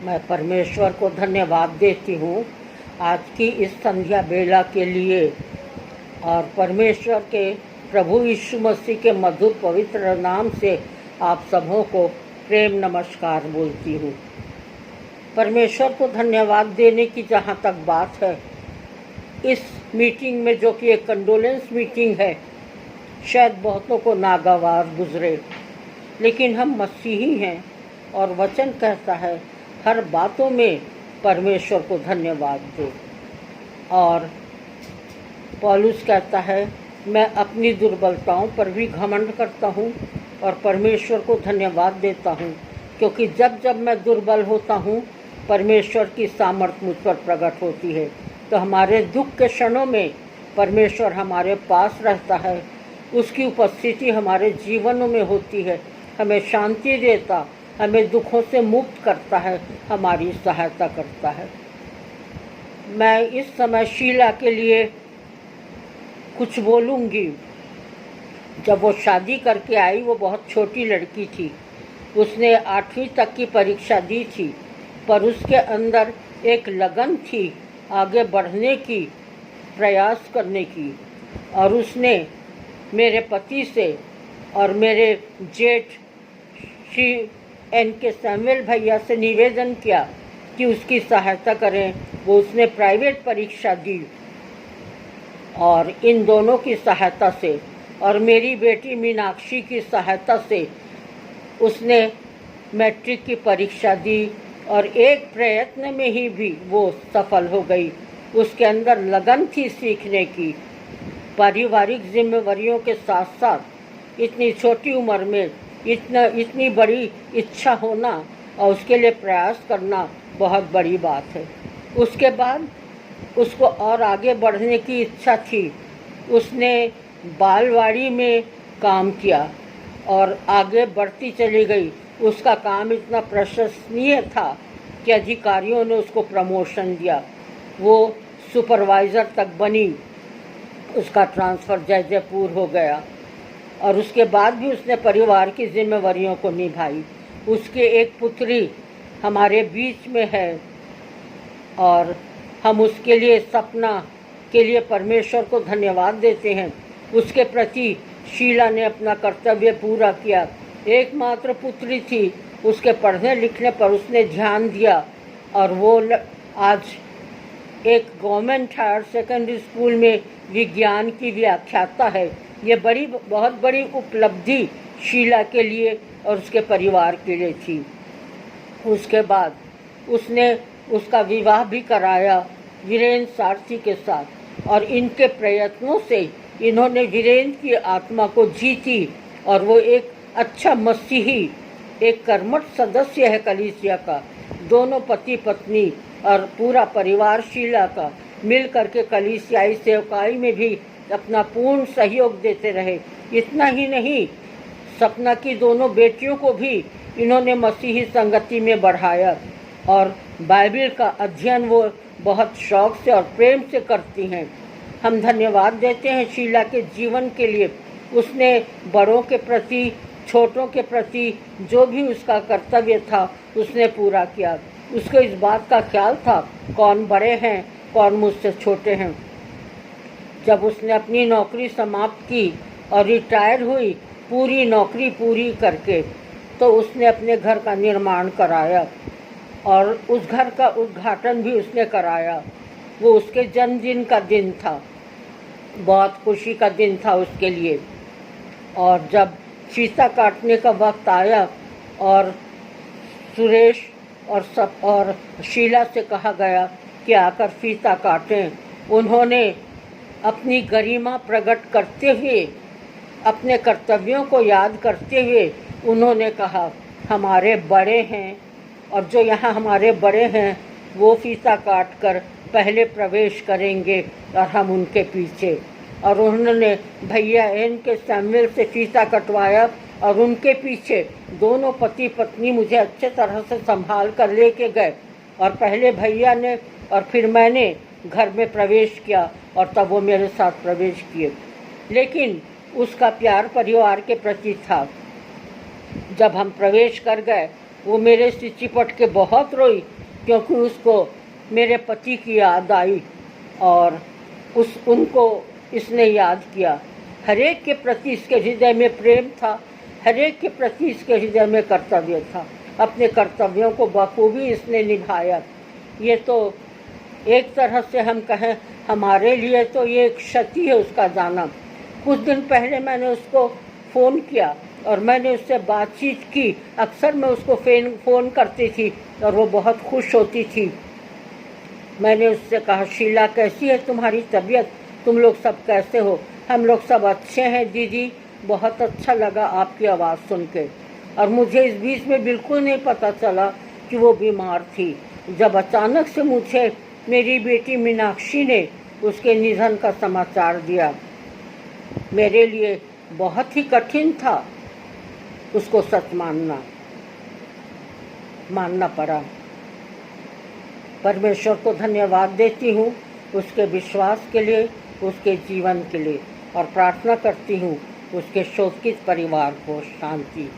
मैं परमेश्वर को धन्यवाद देती हूँ आज की इस संध्या बेला के लिए और परमेश्वर के प्रभु यीशु मसीह के मधुर पवित्र नाम से आप सबों को प्रेम नमस्कार बोलती हूँ। परमेश्वर को धन्यवाद देने की जहाँ तक बात है, इस मीटिंग में जो कि एक कंडोलेंस मीटिंग है, शायद बहुतों को नागवार गुजरे, लेकिन हम मसीही हैं और वचन कहता है हर बातों में परमेश्वर को धन्यवाद दो। और पौलुस कहता है मैं अपनी दुर्बलताओं पर भी घमंड करता हूँ और परमेश्वर को धन्यवाद देता हूँ, क्योंकि जब जब मैं दुर्बल होता हूँ परमेश्वर की सामर्थ्य मुझ पर प्रकट होती है। तो हमारे दुख के क्षणों में परमेश्वर हमारे पास रहता है, उसकी उपस्थिति हमारे जीवनों में होती है, हमें शांति देता, हमें दुखों से मुक्त करता है, हमारी सहायता करता है। मैं इस समय शीला के लिए कुछ बोलूँगी। जब वो शादी करके आई, वो बहुत छोटी लड़की थी, उसने 8वीं तक की परीक्षा दी थी, पर उसके अंदर एक लगन थी आगे बढ़ने की, प्रयास करने की। और उसने मेरे पति से और मेरे जेठ श्री एन.के. सैमुअल भैया से निवेदन किया कि उसकी सहायता करें। वो उसने प्राइवेट परीक्षा दी और इन दोनों की सहायता से और मेरी बेटी मीनाक्षी की सहायता से उसने मैट्रिक की परीक्षा दी और एक प्रयत्न में ही भी वो सफल हो गई। उसके अंदर लगन थी सीखने की। पारिवारिक जिम्मेवारियों के साथ साथ इतनी छोटी उम्र में इतनी बड़ी इच्छा होना और उसके लिए प्रयास करना बहुत बड़ी बात है। उसके बाद उसको और आगे बढ़ने की इच्छा थी। उसने बालवाड़ी में काम किया और आगे बढ़ती चली गई। उसका काम इतना प्रशंसनीय था कि अधिकारियों ने उसको प्रमोशन दिया, वो सुपरवाइज़र तक बनी, उसका ट्रांसफ़र जयपुर हो गया। और उसके बाद भी उसने परिवार की जिम्मेवारियों को निभाई। उसके एक पुत्री हमारे बीच में है और हम उसके लिए सपना के लिए परमेश्वर को धन्यवाद देते हैं। उसके प्रति शीला ने अपना कर्तव्य पूरा किया। एकमात्र पुत्री थी, उसके पढ़ने लिखने पर उसने ध्यान दिया और वो आज एक गवर्नमेंट हायर सेकेंडरी स्कूल में विज्ञान की व्याख्याता है। ये बहुत बड़ी उपलब्धि शीला के लिए और उसके परिवार के लिए थी। उसके बाद उसने उसका विवाह भी कराया वीरेंद्र सारथी के साथ और इनके प्रयत्नों से इन्होंने वीरेंद्र की आत्मा को जीती और वो एक अच्छा मसीही, एक कर्मठ सदस्य है कलीसिया का। दोनों पति पत्नी और पूरा परिवार शीला का मिल करके कलीसियाई सेवकाई में भी अपना पूर्ण सहयोग देते रहे। इतना ही नहीं, सपना की दोनों बेटियों को भी इन्होंने मसीही संगति में बढ़ाया और बाइबल का अध्ययन वो बहुत शौक से और प्रेम से करती हैं। हम धन्यवाद देते हैं शीला के जीवन के लिए। उसने बड़ों के प्रति, छोटों के प्रति जो भी उसका कर्तव्य था उसने पूरा किया। उसको इस बात का ख्याल था कौन बड़े हैं, कौन मुझसे छोटे हैं। जब उसने अपनी नौकरी समाप्त की और रिटायर हुई, पूरी नौकरी पूरी करके, तो उसने अपने घर का निर्माण कराया और उस घर का उद्घाटन भी उसने कराया। वो उसके जन्मदिन का दिन था, बहुत खुशी का दिन था उसके लिए। और जब फीता काटने का वक्त आया और सुरेश और शीला से कहा गया कि आकर फीता काटें, उन्होंने अपनी गरिमा प्रकट करते हुए, अपने कर्तव्यों को याद करते हुए उन्होंने कहा हमारे बड़े हैं और जो यहाँ हमारे बड़े हैं वो फीता काट कर पहले प्रवेश करेंगे और हम उनके पीछे। और उन्होंने भैया एन.के. सैमुअल से फीता कटवाया और उनके पीछे दोनों पति पत्नी मुझे अच्छे तरह से संभाल कर लेके गए और पहले भैया ने और फिर मैंने घर में प्रवेश किया और तब वो मेरे साथ प्रवेश किए। लेकिन उसका प्यार परिवार के प्रति था। जब हम प्रवेश कर गए वो मेरे से चिपट के बहुत रोई, क्योंकि उसको मेरे पति की याद आई और उनको इसने याद किया। हरेक के प्रति इसके हृदय में प्रेम था, हरेक के प्रति इसके हृदय में कर्तव्य था। अपने कर्तव्यों को बखूबी इसने निभाया। ये तो एक तरह से हम कहें, हमारे लिए तो ये एक क्षति है उसका जाना। कुछ दिन पहले मैंने उसको फ़ोन किया और मैंने उससे बातचीत की। अक्सर मैं उसको फ़ोन करती थी और वो बहुत खुश होती थी। मैंने उससे कहा, शीला कैसी है तुम्हारी तबीयत, तुम लोग सब कैसे हो? हम लोग सब अच्छे हैं दीदी, बहुत अच्छा लगा आपकी आवाज़ सुन के। और मुझे इस बीच में बिल्कुल नहीं पता चला कि वो बीमार थी। जब अचानक से मुझे मेरी बेटी मीनाक्षी ने उसके निधन का समाचार दिया, मेरे लिए बहुत ही कठिन था उसको सच मानना पड़ा। परमेश्वर को धन्यवाद देती हूँ उसके विश्वास के लिए, उसके जीवन के लिए, और प्रार्थना करती हूँ उसके शोकित परिवार को शांति।